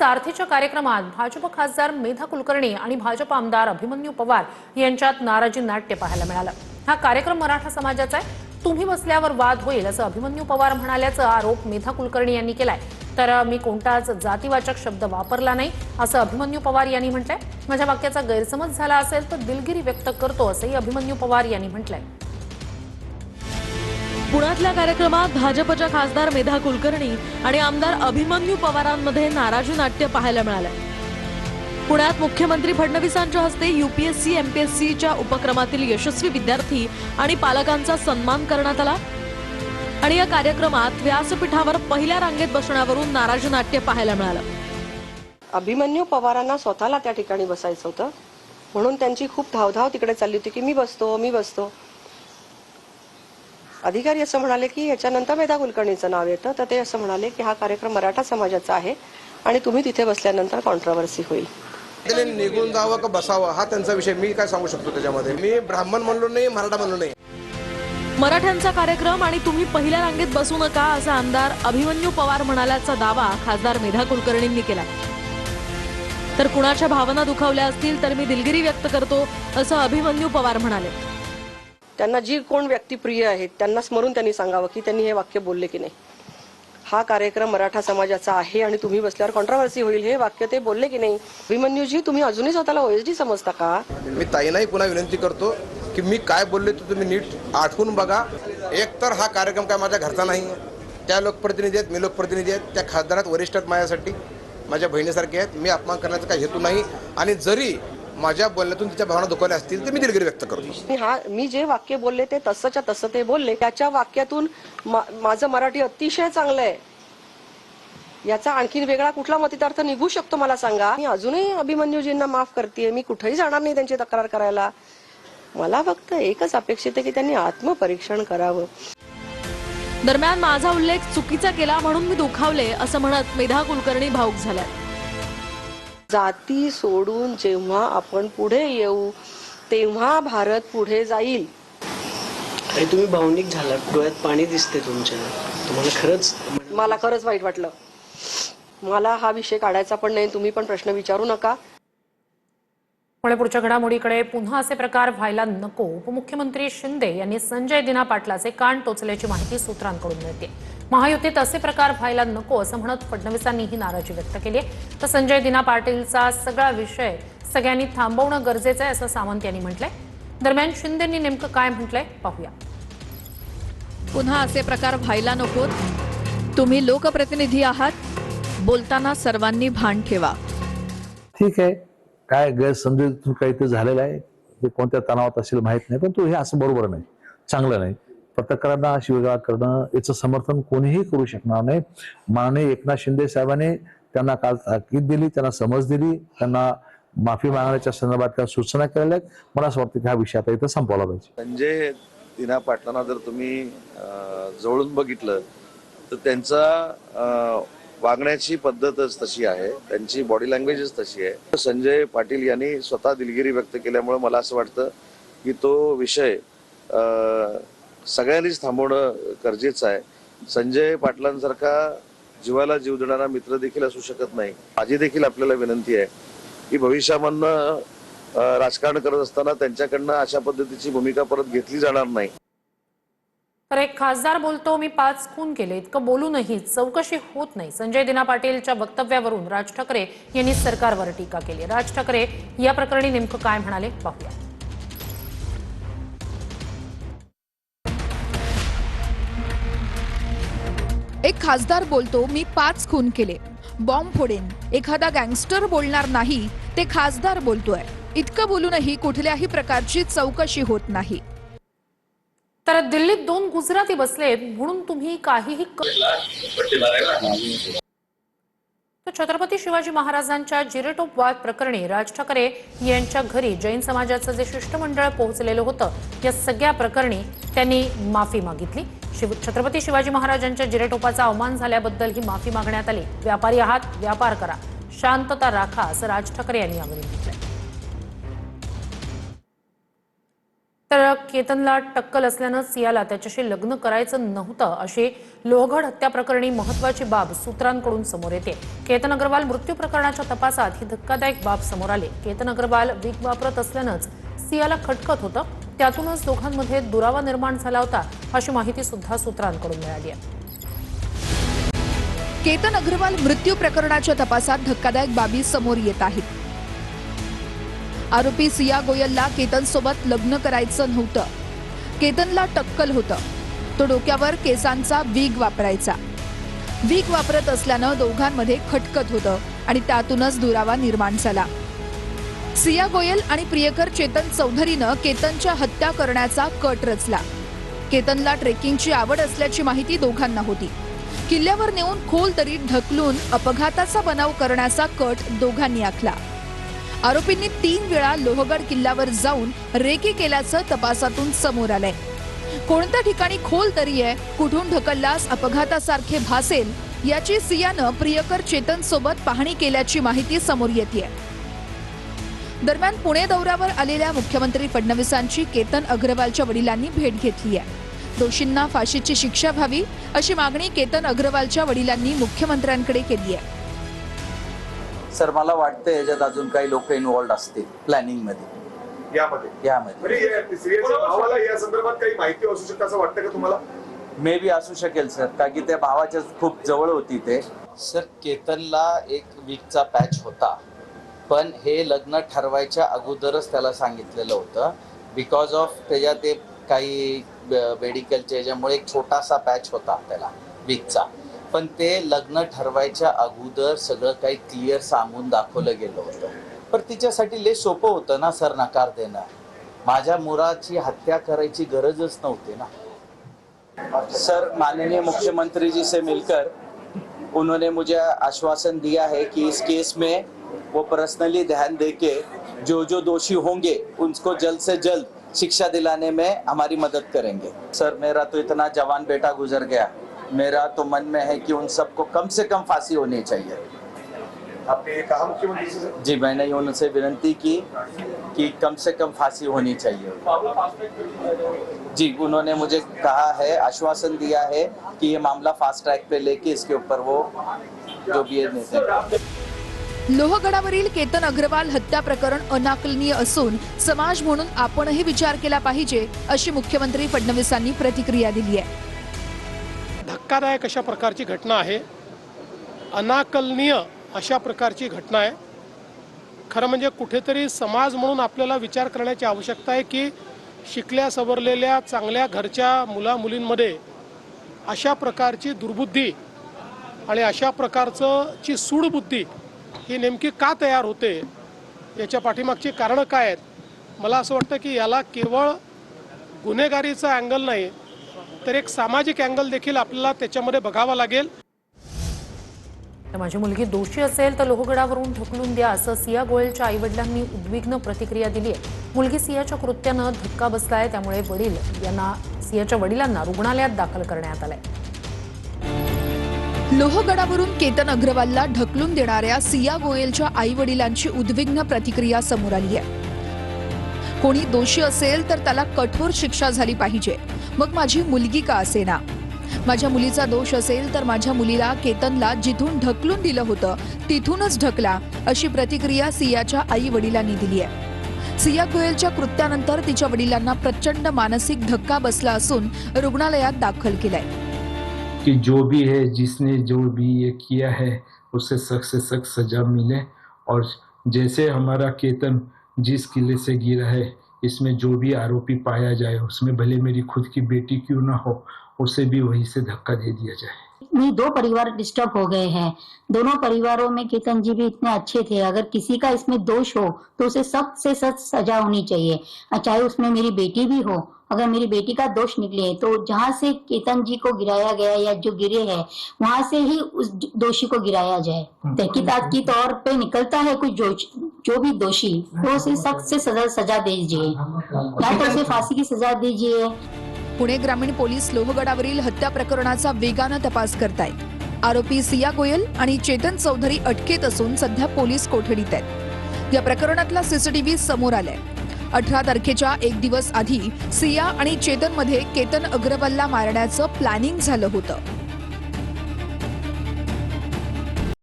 सारथीच्या कार्यक्रमात भाजप खासदार मेधा कुलकर्णी आणि भाजप आमदार अभिमन्यू पवार यांच्यात नाराजी नाट्य पाहायला मिळालं। हा कार्यक्रम मराठा समाजाचा आहे, तुम्ही बसल्यावर वाद होईल असं अभिमन्यू पवार म्हणाल्याचा आरोप मेधा कुलकर्णी यांनी केलाय। तर मी कोणताच जातीवाचक शब्द वापरला नाही असं अभिमन्यू पवार यांनी म्हटलंय। माझ्या वाक्याचा गैरसमज झाला असेल तर दिलगिरी व्यक्त करतो असंही अभिमन्यू पवार यांनी म्हटलंय। पुण्यातल्या कार्यक्रमात भाजपच्या खासदार मेधा कुलकर्णी आणि आमदार अभिमन्यू पवारांमध्ये नाराजी नाट्य पाहायला मिळालं। पुण्यात मुख्यमंत्री फडणवीसांच्या हस्ते यूपीएससी एमपीएससीच्या उपक्रमातील यशस्वी विद्यार्थी आणि पालकांचा सन्मान करण्यात आला आणि या कार्यक्रमात व्यासपीठावर पहिल्या रांगेत बसण्यावरून नाराजी नाट्य पाहायला मिळालं। अभिमन्यू पवारांना स्वतःला त्या ठिकाणी बसायचं होतं म्हणून त्यांची खूप धावधाव तिकडे चालली होती की मी बसतो। अधिकारी असं म्हणाले की याच्यानंतर मेधा कुलकर्णीचं नाव येतं, तर ते असं म्हणाले की हा कार्यक्रम मराठा समाजाचा आहे आणि तुम्ही तिथे बसल्यानंतर कॉन्ट्रोवर्सी होईल। त्यांनी निघून जावं का बसावं हा त्यांचा विषय, मी काय सांगू शकतो त्याच्यामध्ये। मी ब्राह्मण म्हणलो नाही, मराठा म्हणलो नाही। मराठ्यांचा कार्यक्रम आणि तुम्ही पहिल्या रांगेत बसू नका असा आमदार अभिमन्यू पवार म्हणाल्याचा दावा खासदार मेधा कुलकर्णींनी केला। तर कुणाच्या भावना दुखावल्या असतील तर मी दिलगिरी व्यक्त करतो असं अभिमन्यू पवार म्हणाले। त्यांना जी कोण व्यक्ती प्रिय आहेत त्यांना स्मरून त्यांनी सांगावं की त्यांनी हे वाक्य बोलले की नाही। हा कार्यक्रम मराठा समाजाचा आहे आणि तुम्ही बसल्यावर कॉन्ट्रोवर्सी होईल हे वाक्य ते बोलले की नाही। अभिमन्यूजी, तुम्ही अजूनही स्वतःला ओएसडी समजता का? मी ताईंनाही पुन्हा विनंती करतो की मी काय बोलले तर तुम्ही नीट आठवून बघा। एक तर हा कार्यक्रम काय माझ्या घरचा नाही, त्या लोकप्रतिनिधी आहेत, मी लोकप्रतिनिधी आहेत, त्या खासदारात वरिष्ठ आहेत, माझ्यासाठी माझ्या बहिणीसारखे आहेत। मी अपमान करण्याचा काही हेतू नाही आणि जरी माझ्या बोलण्यातून तिच्या भावना दुखावल्या असतील तर मी दिलगिरी व्यक्त करतो। मी जे वाक्य बोलले ते तसंच्या तसं ते बोलले। त्याच्या वाक्यातून माझं मराठी अतिशय चांगलं आहे, याचा आणखी वेगळा कुठला मतितार्थ निघू शकतो मला सांगा। मी अजूनही अभिमन्यूजींना माफ करते, मी कुठेही जाणार नाही त्यांची तक्रार करायला। मला फक्त एकच अपेक्षित आहे की त्यांनी आत्मपरीक्षण करावं। दरम्यान माझा उल्लेख चुकीचा केला म्हणून मी दुखावले असं म्हणत मेधा कुलकर्णी भावुक झाल्या। जाती सोडून जेव्हा आपण पुढे येऊ तेव्हा भारत पुढे जाईल। आणि तुम्ही भावनिक झालात, डोळ्यात पाणी दिसते तुमच्या, मला खरंच वाईट वाटलं। मला हा विषय काढायचा पण नाही, तुम्ही पण प्रश्न विचारू नका। पुणे पुढच्या घडामोडीकडे पुन्हा असे प्रकार व्हायला नको। उपमुख्यमंत्री शिंदे यांनी संजय दिना पाटलाचे कान टोचल्याची माहिती सूत्रांकडून मिळते। महायुतीत असे प्रकार व्हायला नको असं म्हणत फडणवीसांनी ही नाराजी व्यक्त केली आहे। तर संजय दिना पाटीलचा सगळा विषय सगळ्यांनी थांबवणं गरजेचं आहे असं सावंत यांनी म्हटलंय। दरम्यान शिंदेंनी नेमकं काय म्हटलंय पाहूया। पुन्हा असे प्रकार व्हायला नकोत, तुम्ही लोकप्रतिनिधी आहात, बोलताना सर्वांनी भान ठेवा। ठीक आहे, काय गैरसमजूत काही ते झालेलं आहे, ते कोणत्या तणावात असेल माहित नाही, पण तो हे असं बरोबर नाही, चांगलं नाही। पत्रकारांना शिवीगाळ करणं याचं समर्थन कोणीही करू शकणार नाही। माननीय एकनाथ शिंदे साहेबांनी त्यांना काल ताकीद दिली, त्यांना समज दिली, त्यांना माफी मागण्याच्या संदर्भात त्या सूचना केलेल्या आहेत। मला असं वाटतं की हा विषय आता इथं संपवला पाहिजे। संजय दिना पाटलांना जर तुम्ही जवळून बघितलं तर त्यांचा वागण्याची पद्धतच तशी आहे, त्यांची बॉडी लँग्वेजच तशी आहे। संजय पाटील यांनी स्वतः दिलगिरी व्यक्त केल्यामुळे मला असं वाटतं की तो विषय सगळ्यांनीच थांबवणं गरजेचं आहे। संजय पाटलांसारखा जीवाला जीव देणारा मित्र देखील असू शकत नाही। माझी देखील आपल्याला विनंती आहे की भविष्यामधनं राजकारण करत असताना त्यांच्याकडनं अशा पद्धतीची भूमिका परत घेतली जाणार नाही। तर एक खासदार बोलतो मी 5 खून केले, इतकं बोलूनही चौकशी होत नाही। संजय दिना पाटीलच्या वक्तव्यावरून राज ठाकरे यांनी सरकारवर टीका केली। राज ठाकरे या प्रकरणी नेमकं काय म्हणाले पाहूया। एक खासदार बोलतो मी 5 खून केले, बॉम्ब फोडेन, एखादा गँगस्टर बोलणार नाही, ते खासदार बोलतोय, इतकं बोलूनही कुठल्याही प्रकारची चौकशी होत नाही। तर दिल्लीत 2 गुजराती बसलेत म्हणून तुम्ही काहीही तर छत्रपती शिवाजी महाराजांच्या जिरेटोप वाद प्रकरणी राज ठाकरे यांच्या घरी जैन समाजाचं जे शिष्टमंडळ पोहोचलेलं होतं या सगळ्या प्रकरणी त्यांनी माफी मागितली। छत्रपती शिवाजी महाराजांच्या जिरेटोपाचा अवमान झाल्याबद्दल ही माफी मागण्यात आली। व्यापारी आहात, व्यापार करा, शांतता राखा असं राज ठाकरे यांनी यावेळी म्हटलंय। तर केतनला टक्कल असल्यानं सियाला त्याच्याशी लग्न करायचं नव्हतं अशी लोहगड हत्या प्रकरणी महत्वाची बाब सूत्रांकडून समोर येते. केतन अग्रवाल मृत्यू प्रकरणाच्या तपासात ही धक्कादायक बाब समोर आली. केतन अग्रवाल विग वापरत असल्यानंच सियाला खटकत होतं. त्यातूनच दोघांमध्ये दुरावा निर्माण झाला होता अशी माहिती सुद्धा सूत्रांकडून मिळाली आहे. केतन अग्रवाल मृत्यू प्रकरणाच्या तपासात धक्कादायक बाबी समोर येत आहेत. आरोपी सिया गोयलला केतनसोबत लग्न करायचं नव्हतं. केतनला टक्कल होतं. तो डोक्यावर केसांचा विग वापरायचा. विग वापरत असल्यानं दोघांमध्ये खटकत होतं आणि त्यातूनच दुरावा निर्माण झाला. सिया गोयल आणि प्रियकर चेतन चौधरीनं केतनच्या हत्या करण्याचा कट रचला. केतनला ट्रेकिंगची आवड असल्याची माहिती दोघांना होती. किल्ल्यावर नेऊन खोल दरीत ढकलून अपघाताचा बनाव करण्याचा कट दोघांनी आखला. आरोपींनी 3 वेळा लोहगड किल्ल्यावर जाऊन रेकी केल्याचं तपासातून समोर आलंय. कोणत्या ठिकाणी खोल दरी आहे, कुठून ढकलल्यास अपघातासारखे भासेल याची सियानं प्रियकर चेतन सोबत पाहणी केल्याची माहिती समोर येतेय. दरम्यान पुणे दौऱ्यावर आलेल्या मुख्यमंत्री फडणवीसांची केतन अग्रवालच्या वडिलांनी भेट घेतली आहे. दोषींना फाशीची शिक्षा व्हावी अशी मागणी केतन अग्रवालच्या वडिलांनी मुख्यमंत्र्यांकडे केली आहे. सर मला वाटतं याच्यात अजून काही लोक इन्व्हॉल्ड असतील प्लॅनिंग मध्ये यामध्ये भावाला या संदर्भात काही माहिती असू शकते असं वाटतं का तुम्हाला? मे बी असू शकेल सर, कारण की त्या भावाच्या खूप जवळ होती ते. सर केतनला एक वीकचा पॅच होता, पण हे लग्न ठरवायच्या अगोदरच त्याला सांगितलेलं होतं. बिकॉज ऑफ त्याच्या ते काही मेडिकलच्या याच्यामुळे एक छोटासा पॅच होता त्याला वीकचा, पण ते लग्न ठरवायच्या अगोदर सगळं काही क्लिअर सांगून दाखवलं गेलं होतं. पण तिच्यासाठी लय सोपं होतं ना सर नकार देणं. माझ्या मुलाची हत्या करायची गरजच नव्हती ना. सर माननीय मुख्यमंत्री जी से मिलकर उन्होंने मुझे आश्वासन दिया है कि इस केस में वो पर्सनली ध्यान देके जो जो दोषी होंगे उनको जल्द से जल्द शिक्षा दिलाने में हमारी मदद करेंगे. सर मेरा तो इतना जवान बेटा गुजर गया, मेरा तो मन में है कि उन सबको कम से कम फांसी होनी चाहिए. आपने ये कहा मुख्यमंत्री से? जी मैंने उनसे विनती की कि कम से कम फांसी होनी चाहिए. जी उन्होंने मुझे कहा है, आश्वासन दिया है कि ये मामला फास्ट ट्रैक पे लेके इसके ऊपर वो जो भी है. लोहगडावरील केतन अग्रवाल हत्या प्रकरण अनाकलनीय असून समाज म्हणून आपणही विचार केला पाहिजे अशी मुख्यमंत्री फडणवीसांनी प्रतिक्रिया दिली आहे. धक्कादायक अशा प्रकारची घटना आहे. अनाकलनीय अशा प्रकारची घटना आहे. खरं म्हणजे कुठेतरी समाज म्हणून आपल्याला विचार करण्याची आवश्यकता आहे की शिकल्या सवरलेल्या चांगल्या घरच्या मुला मुलींमध्ये अशा प्रकारची दुर्बुद्धी आणि अशा प्रकारची सूडबुद्धी ही नेमकी का तयार होते, याच्या पाठीमागची कारणं काय आहेत. मला असं वाटतं की याला केवळ गुन्हेगारीचा अँगल नाही तर एक सामाजिक अँगल देखील आपल्याला त्याच्यामध्ये बघावा लागेल. माझी मुलगी दोषी असेल तर लोहगडावरून ढकलून द्या असं सिया गोयलच्या आईवडिलांनी उद्विग्न प्रतिक्रिया दिली आहे. मुलगी सियाच्या कृत्यानं धक्का बसलाय, त्यामुळे सियाच्या वडिलांना रुग्णालयात दाखल करण्यात आलंय. लोहगडावरून केतन अग्रवालला ढकलून देणाऱ्या सिया गोयलच्या आई वडिलांची उद्विग्न प्रतिक्रिया समोर आली आहे. कोणी दोषी असेल तर त्याला कठोर शिक्षा झाली पाहिजे, मग माझी मुलगी का असेना. माझ्या मुलीचा दोष असेल तर माझ्या मुलीला केतनला जिथून ढकलून दिलं होतं तिथूनच ढकला अशी प्रतिक्रिया सियाच्या आई वडिलांनी दिली आहे. सिया गोयलच्या कृत्यानंतर तिच्या वडिलांना प्रचंड मानसिक धक्का बसला असून रुग्णालयात दाखल केलाय. कि जो भी है, जिसने जो भी ये किया है उसे सख्त से सख्त सजा मिले, और जैसे हमारा केतन जिस किले से गिरा है इसमें जो भी आरोपी पाया जाए उसमें भले मेरी खुद की बेटी क्यों ना हो उसे भी वहीं से धक्का दे दिया जाए. नहीं, 2 परिवार डिस्टर्ब हो गए हैं. दोनों परिवारों में केतन जी भी इतने अच्छे थे. अगर किसी का इसमें दोष हो तो उसे सख्त से सख्त सजा होनी चाहिए, चाहे उसमें मेरी बेटी भी हो. अगर मेरी बेटी का दोष निकले तो जहाँ से केतन जी को गिराया गया या जो गिरे हैं वहां से ही उस दोषी को गिराया जाए. तहकीकात की तौर पे निकलता है कोई जो भी दोषी तो उसे सख्त से सजा दीजिए, या तो उसे फांसी की सजा दीजिए. पुणे ग्रामीण पोलीस लोहगडावरील हत्या प्रकरणाचा वेगानं तपास करतायत. आरोपी सिया गोयल आणि चेतन चौधरी अटकेत असून सध्या पोलीस कोठडीत आहेत. या प्रकरणातला सीसीटीव्ही समोर आलाय. 18 तारखेच्या एक दिवस आधी सिया आणि चेतनमध्ये केतन अग्रवालला मारण्याचं प्लॅनिंग झालं होतं.